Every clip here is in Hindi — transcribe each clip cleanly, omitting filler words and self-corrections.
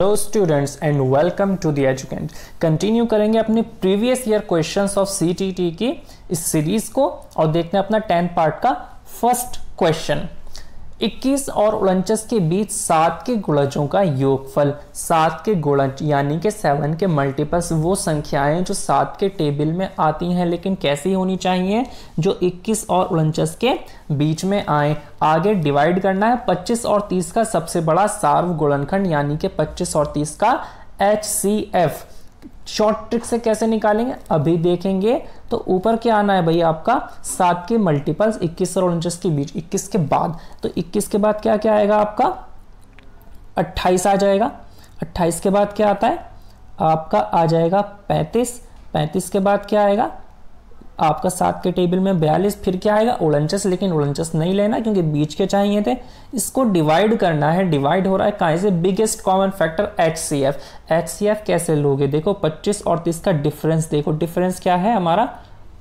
Hello students and welcome to the Educent. Continue करेंगे अपने previous year questions of CTET की इस सीरीज को और देखते हैं अपना 10 पार्ट का फर्स्ट क्वेश्चन। 21 और 49 के बीच 7 के गुणजों का योगफल। 7 के गुणज यानी कि 7 के मल्टीपल्स वो संख्याएं जो 7 के टेबल में आती हैं, लेकिन कैसी होनी चाहिए, जो 21 और 49 के बीच में आए। आगे डिवाइड करना है 25 और 30 का सबसे बड़ा सार्व गुणनखंड यानी कि 25 और 30 का HCF। शॉर्ट ट्रिक से कैसे निकालेंगे अभी देखेंगे। तो ऊपर क्या आना है भैया, आपका 7 के मल्टीपल्स 21 और 49 के बीच, 21 के बाद, तो 21 के बाद क्या क्या आएगा आपका 28 आ जाएगा। 28 के बाद क्या आता है आपका आ जाएगा 35। 35 के बाद क्या आएगा आपका 7 के टेबल में 42। फिर क्या आएगा 49, लेकिन 49 नहीं लेना क्योंकि बीच के चाहिए थे। इसको डिवाइड करना है, डिवाइड हो रहा है कहाँ से, biggest common factor HCF। HCF कैसे लोगे, देखो 25 और 30 का डिफरेंस, देखो डिफरेंस क्या है हमारा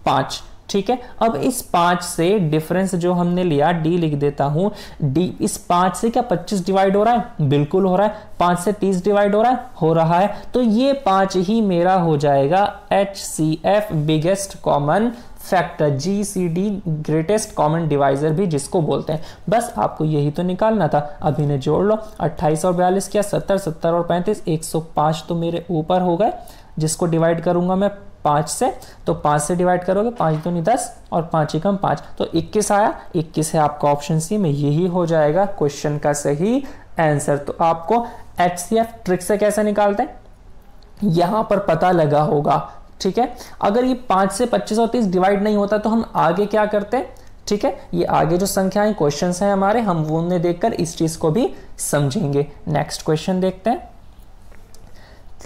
5, ठीक है। अब इस 5 से डिफरेंस जो हमने लिया D लिख देता हूं। D इस 5 से क्या 25 डिवाइड हो रहा है, बिल्कुल हो रहा है। 5 से 30 डिवाइड हो रहा है। तो ये 5 ही मेरा हो जाएगा HCF, biggest common factor, GCD, greatest common divisor भी जिसको बोलते हैं। बस आपको यही तो निकालना था। अभी ने जोड़ लो 28 और 42 क्या 70, 70 और 35 105 तो मेरे ऊपर हो गए, जिसको डिवाइड करूंगा मैं 5 से, तो 5 से डिवाइड करोगे 5 दूनी 10 और 5 एकम 5, तो 21 आया। 21 है आपका ऑप्शन सी में, यही हो जाएगा क्वेश्चन का सही आंसर। तो आपको HCF ट्रिक से कैसे निकालते हैं यहां पर पता लगा होगा, ठीक है। अगर ये 5 से 25 और 30 डिवाइड नहीं होता तो हम आगे क्या करते हैं, ठीक है। ये आगे जो संख्याएं क्वेश्चंस हैं हमारे, हम वो उन्हें देखकर इस चीज को भी समझेंगे। नेक्स्ट क्वेश्चन देखते हैं।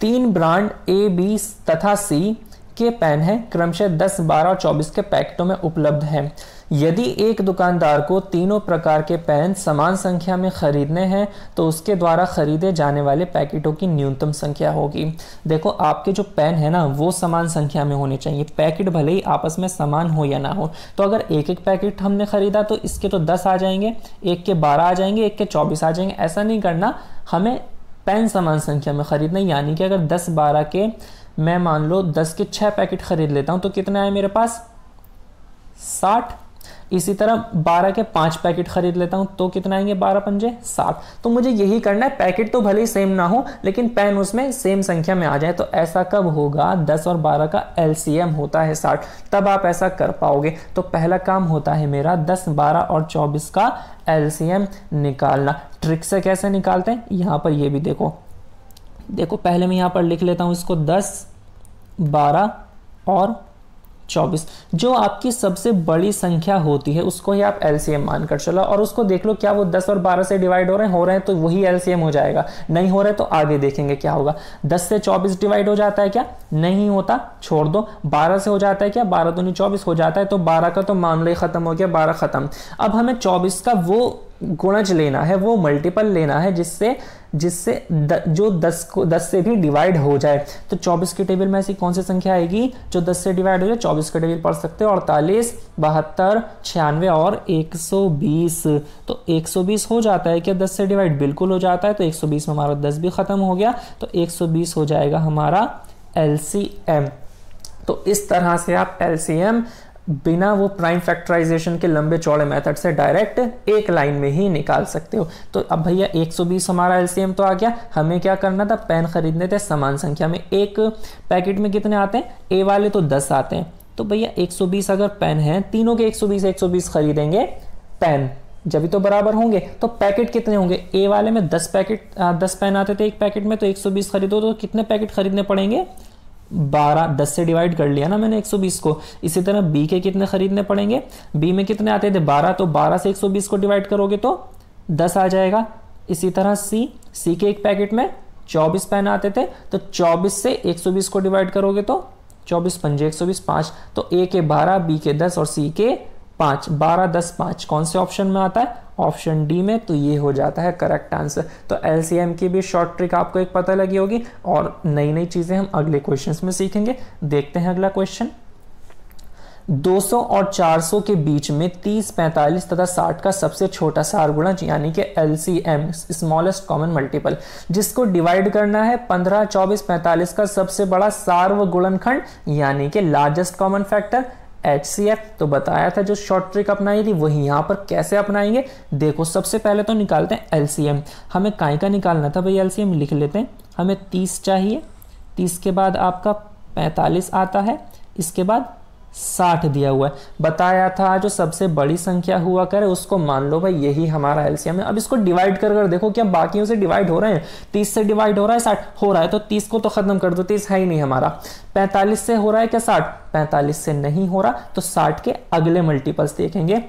3 ब्रांड A, B तथा C के पेन हैं, क्रमशः 10, 12 और 24 के पैकेटों में उपलब्ध हैं। यदि एक दुकानदार को तीनों प्रकार के पेन समान संख्या में खरीदने हैं तो उसके द्वारा खरीदे जाने वाले पैकेटों की न्यूनतम संख्या होगी। देखो आपके जो पेन है ना वो समान संख्या में होने चाहिए, पैकेट भले ही आपस में समान हो या ना हो। तो अगर एक एक पैकेट हमने खरीदा तो इसके तो 10 आ जाएंगे, एक के 12 आ जाएंगे, एक के 24 आ जाएंगे। ऐसा नहीं करना, हमें पेन समान संख्या में खरीदना। यानी कि अगर 10, 12 के मैं मान लो 10 के 6 पैकेट खरीद लेता हूं तो कितने आए मेरे पास 60। इसी तरह 12 के 5 पैकेट खरीद लेता हूं तो कितना आएंगे 12 पंजे 60। तो मुझे यही करना है, पैकेट तो भले ही सेम ना हो लेकिन पेन उसमें सेम संख्या में आ जाए। तो ऐसा कब होगा, 10 और 12 का LCM होता है 60, तब आप ऐसा कर पाओगे। तो पहला काम होता है मेरा 10, 12 और 24 का LCM निकालना। ट्रिक से कैसे निकालते हैं यहां पर ये भी देखो पहले मैं यहां पर लिख लेता हूं इसको 10, 12 और 24। जो आपकी सबसे बड़ी संख्या होती है उसको ही आप LCM मानकर चलो, और उसको देख लो क्या वो 10 और 12 से डिवाइड हो रहे हैं तो वही LCM हो जाएगा। नहीं हो रहे तो आगे देखेंगे क्या होगा। 10 से 24 डिवाइड हो जाता है क्या, नहीं होता, छोड़ दो। 12 से हो जाता है क्या, 12 दूनी 24 हो जाता है, तो 12 का तो मामला ही खत्म हो गया, 12 खत्म। अब हमें 24 का वो गुणज लेना है, वो मल्टीपल लेना है जिससे जो 10 से भी डिवाइड हो जाए। तो 24 के टेबल में ऐसी कौन सी संख्या आएगी जो 10 से डिवाइड हो जाए। 24 के टेबल पढ़ सकते हो 48, 72, 96 और 120। तो 120 हो जाता है क्या 10 से डिवाइड, बिल्कुल हो जाता है। तो 120 में हमारा 10 भी खत्म हो गया, तो 120 हो जाएगा हमारा LCM। तो इस तरह से आप LCM बिना वो प्राइम फैक्टराइजेशन के लंबे चौड़े मेथड से डायरेक्ट एक लाइन में ही निकाल सकते हो। तो अब भैया 120 हमारा LCM तो आ गया। हमें क्या करना था, पेन खरीदने थे समान संख्या में। एक पैकेट में कितने आते हैं, A वाले तो 10 आते हैं, तो भैया 120 अगर पेन है, तीनों के 120 खरीदेंगे पेन, जब तो बराबर होंगे। तो पैकेट कितने होंगे, A वाले में 10 पेन आते थे एक पैकेट में, तो 120 खरीदो तो कितने पैकेट खरीदने पड़ेंगे 12। 10 से डिवाइड कर लिया ना मैंने 120 को। इसी तरह B के कितने खरीदने पड़ेंगे, B में कितने आते थे 12, तो 12 से 120 को डिवाइड करोगे तो 10 आ जाएगा। इसी तरह C के एक पैकेट में 24 पेन आते थे, तो 24 से 120 को डिवाइड करोगे तो 24 पंजे 120, 5। तो A के 12, B के 10 और C के 5, 12, 10, 5 कौन से ऑप्शन में आता है, ऑप्शन डी में। तो ये हो जाता है करेक्ट आंसर। तो LCM की भी शॉर्ट ट्रिक आपको एक पता लगी होगी, और नई नई चीजें हम अगले क्वेश्चंस में सीखेंगे। देखते हैं अगला क्वेश्चन। 200 और 400 के बीच में 30, 45 तथा 60 का सबसे छोटा सारगुणज यानी कि LCM स्मॉलेस्ट कॉमन मल्टीपल, जिसको डिवाइड करना है 15, 24, 45 का सबसे बड़ा सार्वगुणनखंड यानी कि लार्जेस्ट कॉमन फैक्टर HCF। तो बताया था जो शॉर्ट ट्रिक अपनाई थी वही यहाँ पर कैसे अपनाएंगे। देखो सबसे पहले तो निकालते हैं LCM। हमें काय का निकालना था भाई, LCM लिख लेते हैं। हमें 30 चाहिए, 30 के बाद आपका 45 आता है, इसके बाद 60 दिया हुआ है। बताया था जो सबसे बड़ी संख्या हुआ करे उसको मान लो भाई यही हमारा LCM है। अब इसको डिवाइड कर देखो क्या बाकियों से डिवाइड हो रहे हैं। 30 से डिवाइड हो रहा है 60 हो रहा है, तो 30 को तो खत्म कर दो, 30 है ही नहीं हमारा। 45 से हो रहा है क्या 60, 45 से नहीं हो रहा, तो 60 के अगले मल्टीपल्स देखेंगे।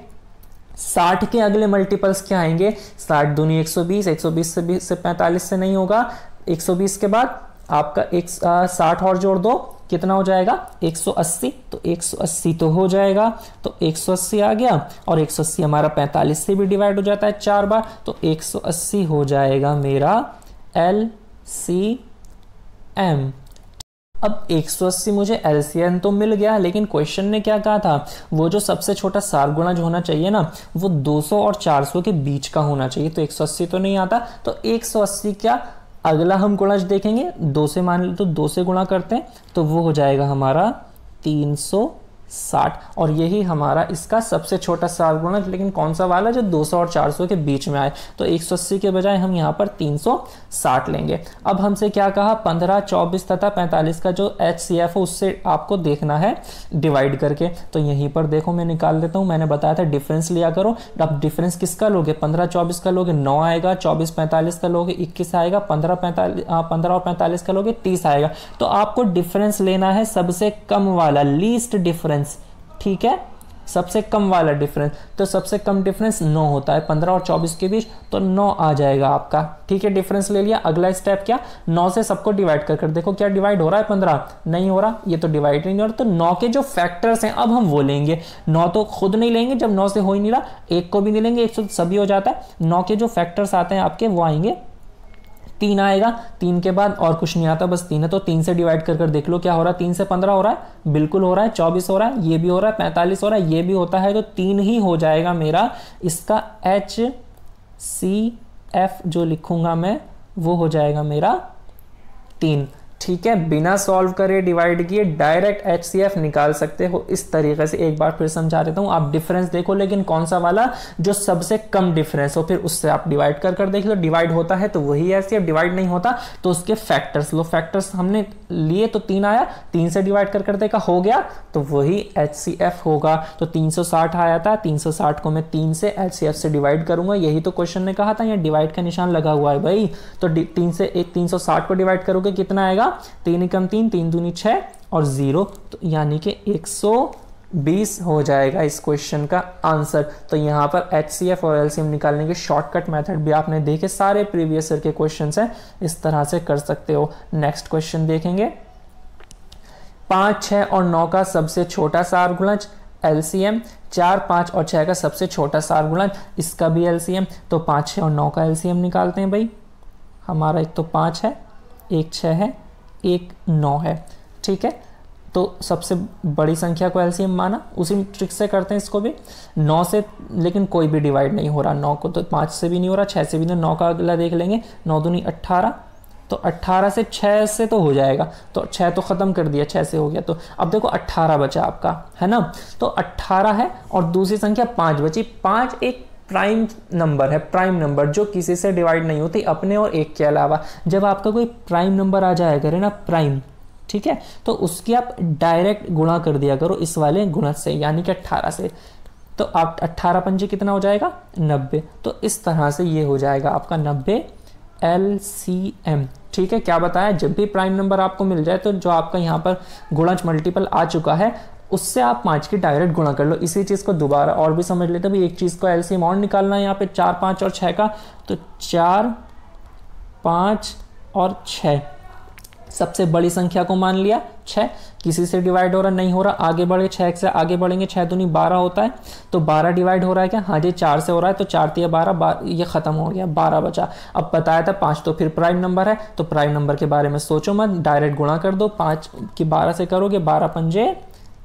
60 के अगले मल्टीपल्स क्या आएंगे, 60 दूनी 120, 120 से 45 से नहीं होगा, 120 के बाद आपका 60 और जोड़ दो, कितना हो जाएगा 180, तो 180 तो हो जाएगा, तो 180 आ गया, और 180 हमारा 45 से भी डिवाइड हो जाता है 4 बार, तो 180 हो जाएगा मेरा LCM। अब 180 मुझे LCM तो मिल गया, लेकिन क्वेश्चन ने क्या कहा था, वो जो सबसे छोटा सारगुणज होना चाहिए ना वो 200 और 400 के बीच का होना चाहिए। तो 180 तो नहीं आता, तो 180 क्या अगला हम गुणज देखेंगे, 2 से मान लो, तो 2 से गुणा करते हैं तो वो हो जाएगा हमारा 360, और यही हमारा इसका सबसे छोटा सारगुणज। लेकिन कौन सा वाला, जो 200 और 400 के बीच में आए। तो 180 के बजाय हम यहाँ पर 360 लेंगे। अब हमसे क्या कहा, 15, 24 तथा 45 का जो HCF हो उससे आपको देखना है डिवाइड करके। तो यहीं पर देखो मैं निकाल देता हूँ, मैंने बताया था डिफरेंस लिया करो। अब डिफरेंस किसका लोगे, 15, 24 का लोगे 9 आएगा, 24, 45 का लोगे 21 आएगा, 15 और 45 का लोगे 30 आएगा। तो आपको डिफरेंस लेना है सबसे कम वाला, लीस्ट डिफरेंस, ठीक है, सबसे कम वाला डिफरेंस। तो सबसे कम डिफरेंस 9 होता है 15 और 24 के बीच, तो 9 आ जाएगा आपका, ठीक है। डिफरेंस ले लिया, अगला स्टेप क्या, 9 से सबको डिवाइड कर देखो क्या डिवाइड हो रहा है, 15 नहीं हो रहा, ये तो डिवाइड नहीं हो रहा। तो 9 के जो फैक्टर्स हैं अब हम वो लेंगे। 9 तो खुद नहीं लेंगे, जब 9 से हो ही नहीं रहा, 1 को भी नहीं लेंगे, 1 से सभी हो जाता है। 9 के जो फैक्टर्स आते हैं आपके वो आएंगे, 3 आएगा, 3 के बाद और कुछ नहीं आता, बस 3 है। तो 3 से डिवाइड कर देख लो क्या हो रहा है, 3 से 15 हो रहा है, बिल्कुल हो रहा है, 24 हो रहा है, ये भी हो रहा है, 45 हो रहा है, ये भी होता है, तो 3 ही हो जाएगा मेरा इसका HCF जो लिखूंगा मैं वो हो जाएगा मेरा 3, ठीक है। बिना सॉल्व करे डिवाइड किए डायरेक्ट HCF निकाल सकते हो इस तरीके से। एक बार फिर समझा देता हूं, आप डिफरेंस देखो, लेकिन कौन सा वाला, जो सबसे कम डिफरेंस हो, फिर उससे आप डिवाइड कर देख लो। डिवाइड होता है तो वही HCF, डिवाइड नहीं होता तो उसके फैक्टर्स लो। फैक्टर्स हमने लिए तो 3 आया, 3 से डिवाइड कर देखा हो गया, तो वही HCF होगा। तो 360 आया था, 360 को मैं 3 से HCF से डिवाइड करूंगा, यही तो क्वेश्चन ने कहा था, यहाँ डिवाइड का निशान लगा हुआ है भाई। तो 3 से 360 को डिवाइड करोगे कितना आएगा, 3 एकम 3, 3 दूनी 6 और 0, तो यानी कि 120 हो जाएगा इस क्वेश्चन का आंसर। तो यहाँ पर HCF और LCM निकालने के शॉर्टकट मेथड भी आपने देखे, सारे प्रीवियस ईयर के क्वेश्चंस हैं, इस तरह से कर सकते हो। नेक्स्ट क्वेश्चन देखेंगे, 5, 6 और 9 का सबसे छोटा सारगुणज LCM, 4, 5 और 6 का सबसे छोटा सारगुणज, इसका भी LCM। तो 5, 6 और 9 का LCM निकालते हैं भाई। हमारा एक तो 5 है, एक 6 है, एक 9 है, ठीक है। तो सबसे बड़ी संख्या को LCM माना, उसी ट्रिक से करते हैं इसको भी। 9 से लेकिन कोई भी डिवाइड नहीं हो रहा, 9 को तो 5 से भी नहीं हो रहा, 6 से भी नहीं। 9 का अगला देख लेंगे, 9 दूनी 18, तो 18 से 6 से तो हो जाएगा, तो 6 तो खत्म कर दिया, 6 से हो गया। तो अब देखो 18 बचा आपका, है ना। तो 18 है और दूसरी संख्या 5 बची। 5 एक प्राइम नंबर है, प्राइम नंबर जो किसी से डिवाइड नहीं होती अपने और एक के अलावा। जब आपका कोई प्राइम नंबर आ जाया करे ना, प्राइम, ठीक है, तो उसकी आप डायरेक्ट गुणा कर दिया करो इस वाले गुणज से, यानी कि 18 से। तो आप 18 पंजे कितना हो जाएगा, 90। तो इस तरह से ये हो जाएगा आपका 90 LCM, ठीक है। क्या बताया, जब भी प्राइम नंबर आपको मिल जाए तो जो आपका यहाँ पर गुणज मल्टीपल आ चुका है उससे आप 5 की डायरेक्ट गुणा कर लो। इसी चीज को दोबारा और भी समझ लेते हैं। एक चीज को LCM और निकालना है यहाँ पे, 4, 5 और 6 का। तो 4, 5 और 6, सबसे बड़ी संख्या को मान लिया 6, किसी से डिवाइड हो रहा नहीं हो रहा, आगे बढ़े 6 से आगे बढ़ेंगे, 6 दूनी 12 होता है, तो 12 डिवाइड हो रहा है क्या, हाँ जी 4 से हो रहा है, तो 4 तिया 12, ये खत्म हो गया, 12 बचा। अब बताया था 5 तो फिर प्राइम नंबर है, तो प्राइम नंबर के बारे में सोचो मत, डायरेक्ट गुणा कर दो। 5 की 12 से करोगे, 12 पंजे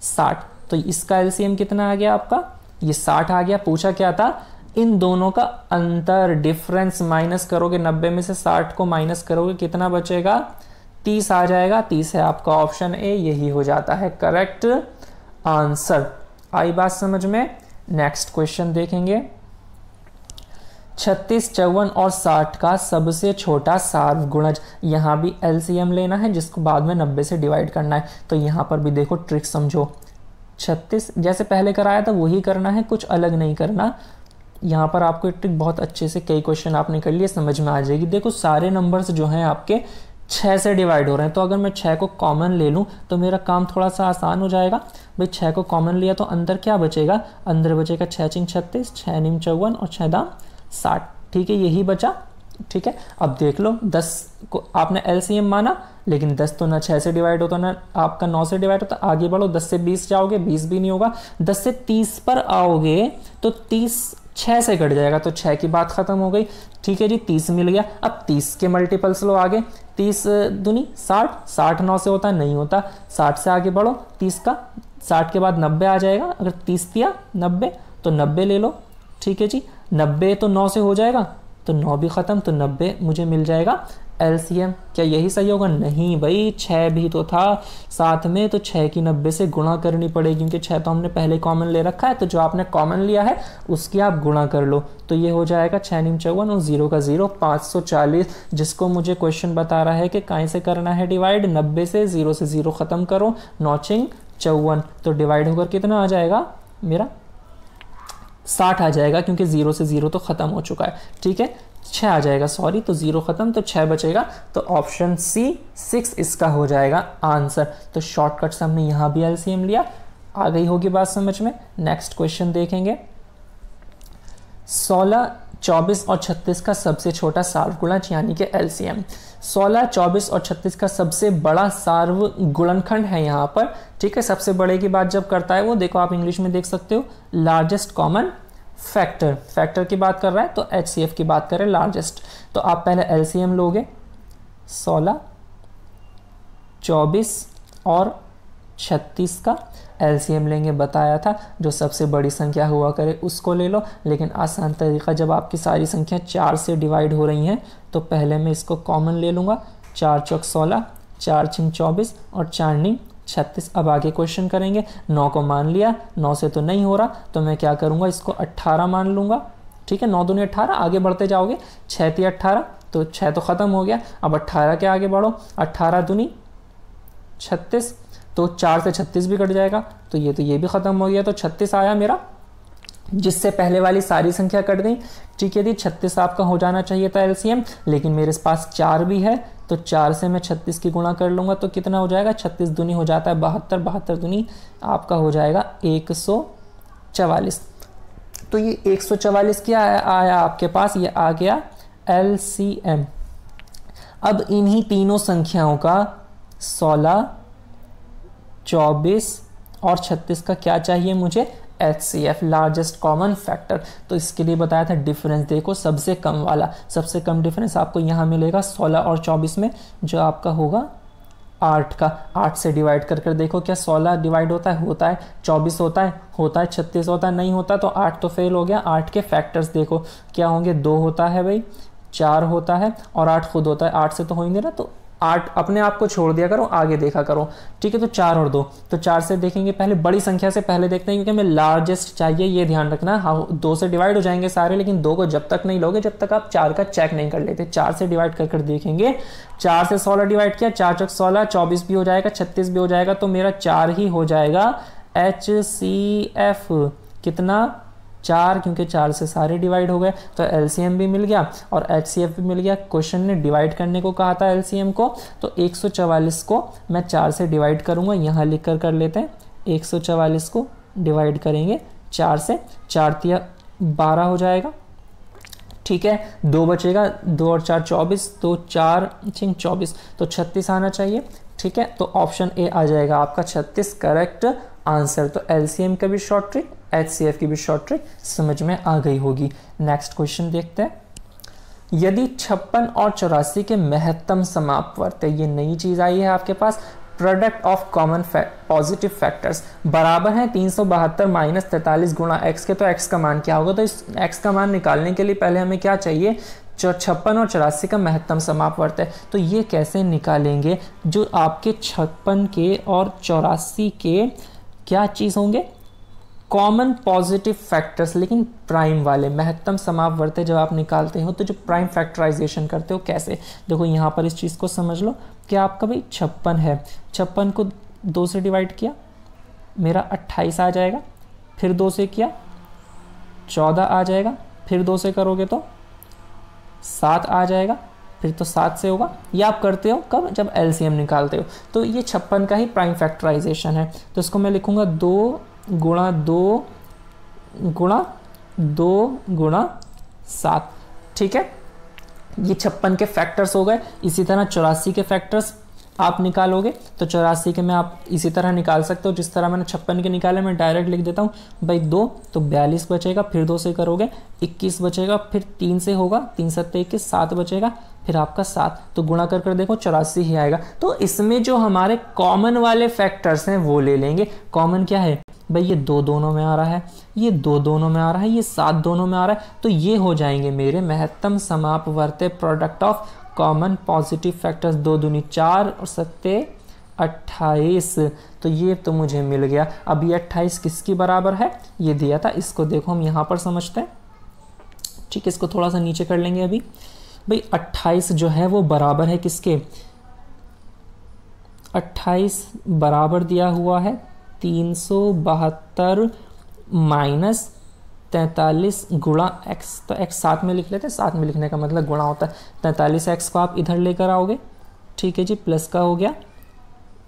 60, तो इसका एलसीएम कितना आ गया आपका, ये 60 आ गया। पूछा क्या था, इन दोनों का अंतर, डिफरेंस माइनस करोगे, 90 में से 60 को माइनस करोगे, कितना बचेगा, 30 आ जाएगा। 30 है आपका ऑप्शन ए, यही हो जाता है करेक्ट आंसर। आई बात समझ में। नेक्स्ट क्वेश्चन देखेंगे, 36, 54 और 60 का सबसे छोटा सार्वगुणज। यहाँ भी एलसीएम लेना है जिसको बाद में 90 से डिवाइड करना है। तो यहाँ पर भी देखो ट्रिक समझो, 36 जैसे पहले कराया था वही करना है, कुछ अलग नहीं करना। यहाँ पर आपको एक ट्रिक बहुत अच्छे से, कई क्वेश्चन आपने कर लिए, समझ में आ जाएगी। देखो सारे नंबर्स जो हैं आपके 6 से डिवाइड हो रहे हैं, तो अगर मैं 6 को कॉमन ले लूँ तो मेरा काम थोड़ा सा आसान हो जाएगा। भाई 6 को कॉमन लिया तो अंदर क्या बचेगा, अंदर बचेगा 6 × 36, 6 × 54 और 6 × 60। ठीक है, यही बचा। ठीक है, अब देख लो 10 को आपने एलसीएम माना, लेकिन 10 तो ना 6 से डिवाइड होता ना आपका 9 से डिवाइड होता। आगे बढ़ो, 10 से 20 जाओगे, 20 भी नहीं होगा। 10 से 30 पर आओगे तो 30 6 से कट जाएगा, तो 6 की बात खत्म हो गई। ठीक है जी, 30 मिल गया। अब 30 के मल्टीपल्स लो आगे, 30 दूनी 60, 60 9 से होता नहीं होता। 60 से आगे बढ़ो, 30 का 60 के बाद 90 आ जाएगा। अगर 30 दिया 90 तो 90 ले लो। ठीक है जी, 90 तो 9 से हो जाएगा, तो 9 भी खत्म, तो 90 मुझे मिल जाएगा एलसीएम। क्या यही सही होगा? नहीं भाई, 6 भी तो था साथ में, तो 6 की 90 से गुणा करनी पड़ेगी, क्योंकि 6 तो हमने पहले कॉमन ले रखा है। तो जो आपने कॉमन लिया है उसकी आप गुणा कर लो, तो ये हो जाएगा 6 × 54 और 0 का 0, 540। जिसको मुझे क्वेश्चन बता रहा है कि कहीं से करना है डिवाइड, 90 से 0 से 0 खत्म करो, 9 × 54, तो डिवाइड होकर कितना आ जाएगा मेरा, 60 आ जाएगा, क्योंकि 0 से 0 तो खत्म हो चुका है। ठीक है, 6 आ जाएगा, सॉरी, तो 0 खत्म, तो 6 बचेगा। तो ऑप्शन सी 6 इसका हो जाएगा आंसर। तो शॉर्टकट से हमने यहाँ भी एलसीएम लिया। आ गई होगी बात समझ में। नेक्स्ट क्वेश्चन देखेंगे, 16, 24 और 36 का सबसे छोटा सार्वगुणज यानी कि एलसीएम। 16, 24 और 36 का सबसे बड़ा सार्वगुणनखंड है यहाँ पर। ठीक है, सबसे बड़े की बात जब करता है वो, देखो आप इंग्लिश में देख सकते हो, लार्जेस्ट कॉमन फैक्टर, फैक्टर की बात कर रहा है, तो एचसीएफ की बात करें लार्जेस्ट। तो आप पहले एलसीएम लोगे, 16, 24 और 36 का एलसीएम लेंगे, बताया था जो सबसे बड़ी संख्या हुआ करे उसको ले लो। लेकिन आसान तरीका, जब आपकी सारी संख्या 4 से डिवाइड हो रही हैं तो पहले मैं इसको कॉमन ले लूँगा, 4 × 16, 4 × 24 और 4 × 36। अब आगे क्वेश्चन करेंगे। 9 को मान लिया, 9 से तो नहीं हो रहा, तो मैं क्या करूँगा, इसको 18 मान लूँगा। ठीक है, 9 दूनी 18, आगे बढ़ते जाओगे, 6 × 18, तो 6 तो ख़त्म हो गया। अब 18 के आगे बढ़ो, 18 दूनी 36, तो 4 से 36 भी कट जाएगा, तो ये भी ख़त्म हो गया, तो 36 आया मेरा, जिससे पहले वाली सारी संख्या कट गई। ठीक है जी, 36 आपका हो जाना चाहिए था एलसीएम, लेकिन मेरे पास 4 भी है, तो 4 से मैं 36 की गुणा कर लूँगा, तो कितना हो जाएगा, 36 दूनी हो जाता है 72, 72 दूनी आपका हो जाएगा 144। तो ये 144 क्या आया आपके पास, ये आ गया एलसीएम। अब इन्हीं तीनों संख्याओं का 16, 24 और 36 का क्या चाहिए मुझे, एचसीएफ, लार्जेस्ट कॉमन फैक्टर। तो इसके लिए बताया था डिफरेंस देखो, सबसे कम वाला, सबसे कम डिफरेंस आपको यहाँ मिलेगा 16 और 24 में, जो आपका होगा 8 का। 8 से डिवाइड कर कर देखो, क्या 16 डिवाइड होता है, 24 होता है, 36 होता है, नहीं होता, तो 8 तो फेल हो गया। 8 के फैक्टर्स देखो क्या होंगे, 2 होता है भाई, 4 होता है और 8 खुद होता है। 8 से तो हो ही नहीं रहा, तो 8 अपने आप को छोड़ दिया करो, आगे देखा करो। ठीक है, तो 4 और 2, तो 4 से देखेंगे, पहले बड़ी संख्या से पहले देखते हैं, क्योंकि हमें लार्जेस्ट चाहिए, ये ध्यान रखना। हाँ, 2 से डिवाइड हो जाएंगे सारे, लेकिन 2 को जब तक नहीं लोगे जब तक आप 4 का चेक नहीं कर लेते। 4 से डिवाइड कर कर देखेंगे, 4 से 16 डिवाइड किया, 4 × 16, 24 भी हो जाएगा, 36 भी हो जाएगा, तो मेरा 4 ही हो जाएगा एचसीएफ। कितना, 4, क्योंकि 4 से सारे डिवाइड हो गए, तो एलसीएम भी मिल गया और एचसीएफ भी मिल गया। क्वेश्चन ने डिवाइड करने को कहा था एलसीएम को, तो 144 को मैं 4 से डिवाइड करूंगा, यहाँ लिख कर लेते हैं। 144 को डिवाइड करेंगे 4 से, 4 × 12 हो जाएगा। ठीक है, 2 बचेगा, 2 और 4 24, तो 4 × 24, तो 36 आना चाहिए। ठीक है, तो ऑप्शन ए आ जाएगा आपका 36 करेक्ट आंसर। तो एलसीएम का भी शॉर्ट ट्रिक, एचसीएफ की भी शॉर्ट ट्रिक समझ में आ गई होगी। नेक्स्ट क्वेश्चन देखते हैं, यदि 56 और 84 के महत्तम समापवर्त है, ये नई चीज आई है आपके पास, product of common positive factors बराबर है 372 माइनस 43 गुणा एक्स के। तो एक्स का मान क्या होगा? तो इस एक्स का मान निकालने के लिए पहले हमें क्या चाहिए? 56 और 84 का महत्तम समापवर्त है। तो ये कैसे निकालेंगे? जो आपके 56 के और 84 के क्या चीज़ होंगे? कॉमन पॉजिटिव फैक्टर्स, लेकिन प्राइम वाले। महत्तम समापवर्त जब आप निकालते हो तो जो प्राइम फैक्टराइजेशन करते हो कैसे? देखो यहाँ पर इस चीज़ को समझ लो कि आपका भाई 56 है, 56 को 2 से डिवाइड किया, मेरा 28 आ जाएगा, फिर 2 से किया 14 आ जाएगा, फिर 2 से करोगे तो 7 आ जाएगा, फिर तो 7 से होगा। ये आप करते हो कब? जब एलसीएम निकालते हो। तो ये 56 का ही प्राइम फैक्टराइजेशन है। तो इसको मैं लिखूंगा 2 गुणा 2 गुणा 2 गुणा 7। ठीक है, ये 56 के फैक्टर्स हो गए। इसी तरह 84 के फैक्टर्स आप निकालोगे तो 84 के में आप इसी तरह निकाल सकते हो जिस तरह मैंने 56 के निकाले। मैं डायरेक्ट लिख देता हूँ भाई 2, तो 42 बचेगा, फिर 2 से करोगे 21 बचेगा, फिर 3 से होगा, 3 7 21, 7 बचेगा, फिर आपका 7। तो गुणा कर कर देखो 84 ही आएगा। तो इसमें जो हमारे कॉमन वाले फैक्टर्स हैं वो ले लेंगे। कॉमन क्या है भाई? ये 2 दोनों में आ रहा है, ये 2 दोनों में आ रहा है, ये 7 दोनों में आ रहा है। तो ये हो जाएंगे मेरे महत्तम समापवर्त product of common positive factors. 2 दूनी 4 और 7 28। तो ये तो मुझे मिल गया। अब ये 28 किसकी बराबर है? ये दिया था, इसको देखो हम यहाँ पर समझते हैं। ठीक है, इसको थोड़ा सा नीचे कर लेंगे अभी। भाई 28 जो है वो बराबर है किसके? 28 बराबर दिया हुआ है 372 माइनस 43 गुणा एक्स। तो एक्स साथ में लिख लेते हैं, साथ में लिखने का मतलब गुणा होता है। 43 एक्स को आप इधर लेकर आओगे, ठीक है जी, प्लस का हो गया,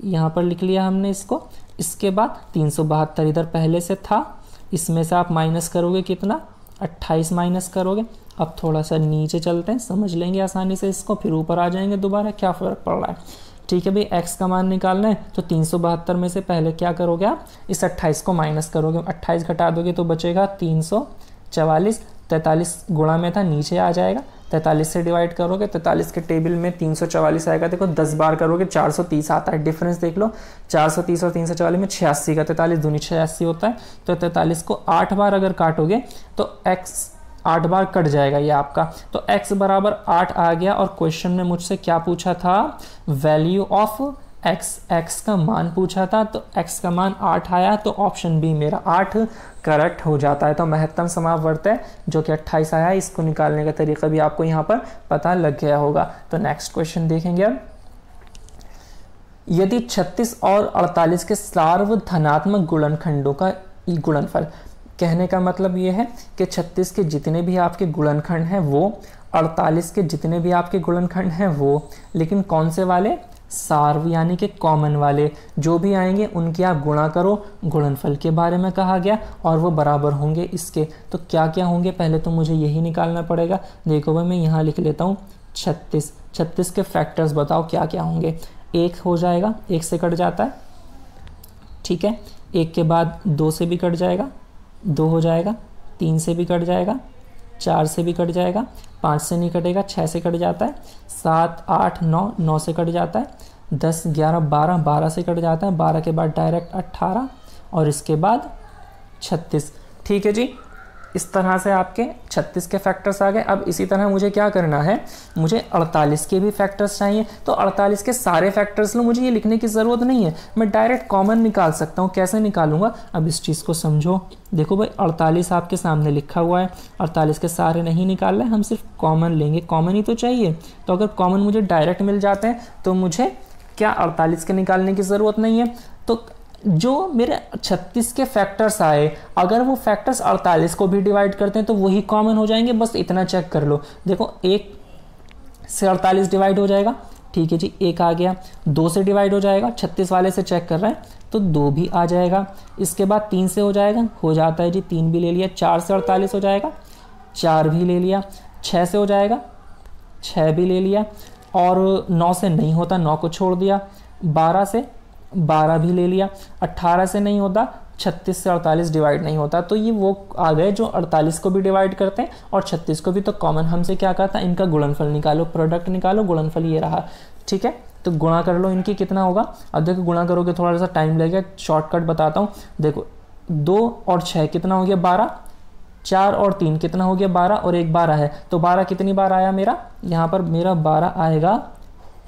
यहाँ पर लिख लिया हमने इसको। इसके बाद 372 इधर पहले से था, इसमें से आप माइनस करोगे कितना? 28 माइनस करोगे। अब थोड़ा सा नीचे चलते हैं, समझ लेंगे आसानी से इसको, फिर ऊपर आ जाएंगे दोबारा, क्या फ़र्क पड़ रहा है। ठीक है भाई, x का मान निकालना है तो 372 में से पहले क्या करोगे आप? इस 28 को माइनस करोगे, 28 घटा दोगे तो बचेगा 344। 43 गुणा में था, नीचे आ जाएगा, 43 से डिवाइड करोगे, 43 के टेबल में 344 आएगा। देखो 10 बार करोगे 430 आता है। डिफरेंस देख लो, 430 और 344 में 86 का 43 दूनी 86 होता है। तो 43 को 8 बार अगर काटोगे तो x 8 बार कट जाएगा ये आपका। तो x बराबर 8 आ गया। और क्वेश्चन ने मुझसे क्या पूछा था? वैल्यू ऑफ x का मान पूछा था। तो x का मान 8 आया, तो ऑप्शन बी मेरा 8 करेक्ट हो जाता है। तो महत्तम समापवर्त है जो कि 28 आया है, इसको निकालने का तरीका भी आपको यहाँ पर पता लग गया होगा। तो नेक्स्ट क्वेश्चन देखेंगे अब। यदि 36 और 48 के सार्वधनात्मक गुणनखंडों का गुणनफल, कहने का मतलब ये है कि 36 के जितने भी आपके गुणनखंड हैं वो, 48 के जितने भी आपके गुणनखंड हैं वो, लेकिन कौन से वाले? सार्व यानी कि कॉमन वाले। जो भी आएंगे उनकी आप गुणा करो, गुणनफल के बारे में कहा गया, और वो बराबर होंगे इसके। तो क्या क्या होंगे पहले तो मुझे यही निकालना पड़ेगा। देखो भाई मैं यहाँ लिख लेता हूँ 36 के फैक्टर्स बताओ क्या क्या होंगे। 1 हो जाएगा, 1 से कट जाता है, ठीक है। 1 के बाद 2 से भी कट जाएगा, 2 हो जाएगा, 3 से भी कट जाएगा, 4 से भी कट जाएगा, 5 से नहीं कटेगा, 6 से कट जाता है, 7 8 9 9 से कट जाता है, 10 11 12 12 से कट जाता है, 12 के बाद डायरेक्ट 18 और इसके बाद 36। ठीक है जी, इस तरह से आपके 36 के फैक्टर्स आ गए। अब इसी तरह मुझे क्या करना है, मुझे 48 के भी फैक्टर्स चाहिए। तो 48 के सारे फैक्टर्स लो, मुझे ये लिखने की ज़रूरत नहीं है, मैं डायरेक्ट कॉमन निकाल सकता हूँ। कैसे निकालूंगा, अब इस चीज़ को समझो। देखो भाई 48 आपके सामने लिखा हुआ है, 48 के सारे नहीं निकाल रहे, हम सिर्फ कॉमन लेंगे, कॉमन ही तो चाहिए। तो अगर कॉमन मुझे डायरेक्ट मिल जाते हैं तो मुझे क्या 48 के निकालने की ज़रूरत नहीं है। तो जो मेरे 36 के फैक्टर्स आए, अगर वो फैक्टर्स 48 को भी डिवाइड करते हैं तो वही कॉमन हो जाएंगे। बस इतना चेक कर लो। देखो 1 से 48 डिवाइड हो जाएगा, ठीक है जी, 1 आ गया। 2 से डिवाइड हो जाएगा, 36 वाले से चेक कर रहे हैं तो 2 भी आ जाएगा। इसके बाद 3 से हो जाएगा, हो जाता है जी, 3 भी ले लिया। 4 से 48 हो जाएगा, 4 भी ले लिया। 6 से हो जाएगा, 6 भी ले लिया। और 9 से नहीं होता, 9 को छोड़ दिया। 12 से 12 भी ले लिया। 18 से नहीं होता, 36 से 48 डिवाइड नहीं होता। तो ये वो आ गए जो 48 को भी डिवाइड करते हैं और 36 को भी। तो कॉमन हमसे क्या कहता है, इनका गुणनफल निकालो, प्रोडक्ट निकालो, गुणनफल ये रहा। ठीक है, तो गुणा कर लो इनकी, कितना होगा। अब देखो गुणा करोगे थोड़ा सा टाइम लगेगा, शॉर्टकट बताता हूँ। देखो 2 और 6 कितना हो गया 12, 4 और 3 कितना हो गया 12, और 1 12 है, तो 12 कितनी बार आया मेरा, यहाँ पर मेरा 12 आएगा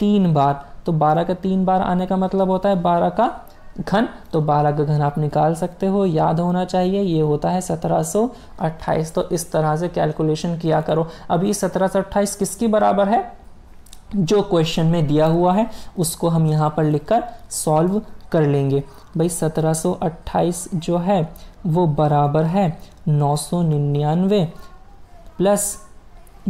3 बार। तो 12 का 3 बार आने का मतलब होता है 12 का घन, तो 12 का घन आप निकाल सकते हो, याद होना चाहिए ये होता है 1728। तो इस तरह से कैलकुलेशन किया करो। अभी 1728 किसकी बराबर है, जो क्वेश्चन में दिया हुआ है उसको हम यहाँ पर लिखकर सॉल्व कर लेंगे। भाई 1728 जो है वो बराबर है 999 प्लस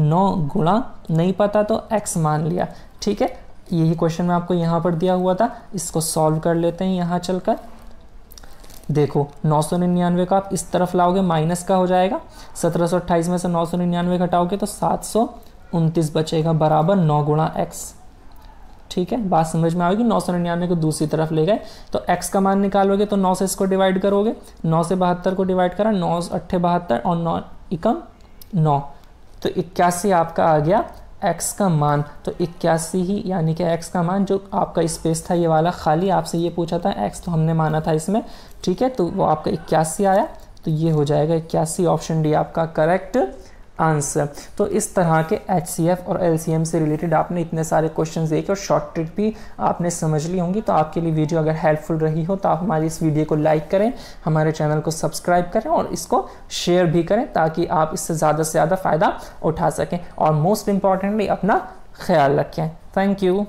9 गुणा, नहीं पता तो x मान लिया, ठीक है। यही क्वेश्चन में आपको यहाँ पर दिया हुआ था, इसको सॉल्व कर लेते हैं यहाँ चलकर। देखो 999 का आप इस तरफ लाओगे माइनस का हो जाएगा, 1728 में से 999 घटाओगे तो 729 बचेगा, बराबर 9 गुणा x, ठीक है। बात समझ में आएगी। 999 को दूसरी तरफ ले गए तो x का मान निकालोगे तो 9 से इसको डिवाइड करोगे, 9 से 72 को डिवाइड करा, 9 8 72 और 9 एकम 9, तो 81 आपका आ गया x का मान। तो 81 ही यानी कि x का मान, जो आपका स्पेस था ये वाला खाली, आपसे ये पूछा था x तो हमने माना था इसमें, ठीक है, तो वो आपका 81 आया, तो ये हो जाएगा 81, ऑप्शन डी आपका करेक्ट आंसर। तो इस तरह के HCF और LCM से रिलेटेड आपने इतने सारे क्वेश्चंस देखे और शॉर्ट ट्रिक भी आपने समझ ली होंगी। तो आपके लिए वीडियो अगर हेल्पफुल रही हो तो आप हमारी इस वीडियो को लाइक करें, हमारे चैनल को सब्सक्राइब करें और इसको शेयर भी करें ताकि आप इससे ज़्यादा से ज़्यादा फ़ायदा उठा सकें। और मोस्ट इम्पॉर्टेंटली अपना ख्याल रखें। Thank you.